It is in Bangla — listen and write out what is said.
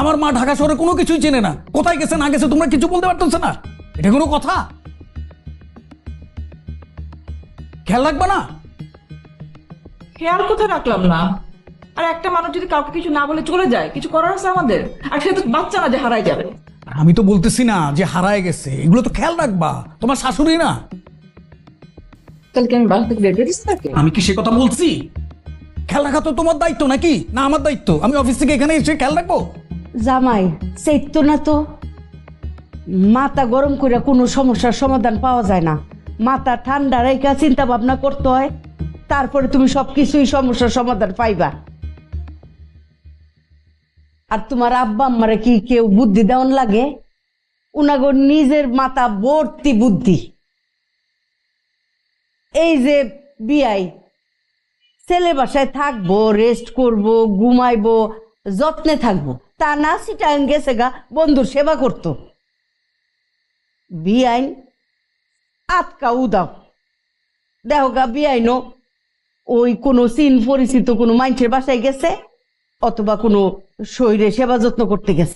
আমার মা ঢাকা শহরে কোনো কিছুই চেনে না, কোথায় গেছে না গেছে তোমরা কিছু বলতে পারতেছ না। এটা কোনো কথা? খেয়াল রাখবা না? খেয়াল কোথায় রাখলাম না? আর একটা মানুষ যদি কাউকে কিছু না বলে চলে যায়, কিছু করার আছে আমাদের? আর সে তো বাচ্চা না যে হারাই যাবে। আমি তো বলতেছি না যে হারায় গেছে, এগুলো তো খেয়াল রাখবা, তোমার শাশুড়ি না। তাহলে কি আমি বাসা থেকে বের করে দিচ্ছি তাকে? আমি কি সে কথা বলছি? খেয়াল রাখা তো তোমার দায়িত্ব নাকি না আমার দায়িত্ব? আমি অফিস থেকে এখানে এসে খেয়াল রাখবো? জামাই চাইতো না তো। মাথা গরম করে কোনো সমস্যার সমাধান পাওয়া যায় না। মাথা ঠান্ডা রেখে চিন্তা ভাবনা করতে হয়, তারপরে তুমি সবকিছুই সমস্যার সমাধান পাইবা। আর তোমার আব্বা আম্মারে কি কেউ বুদ্ধি দেওয়ান লাগে? উনাগো নিজের মাথা ভর্তি বুদ্ধি। এই যে বিয়াই ছেলে বাসায় থাকবো, রেস্ট করব, ঘুমাইবো, যত্নে থাকবো, তা না সিটাং গেছে গা বন্ধুর সেবা করতো। বিআইন আটকা উদাও দেখো গা বিআইনও ওই কোনো চিন পরিচিত কোনো মানুষের বাসায় গেছে, অথবা কোনো শরীরে সেবা যত্ন করতে গেছে।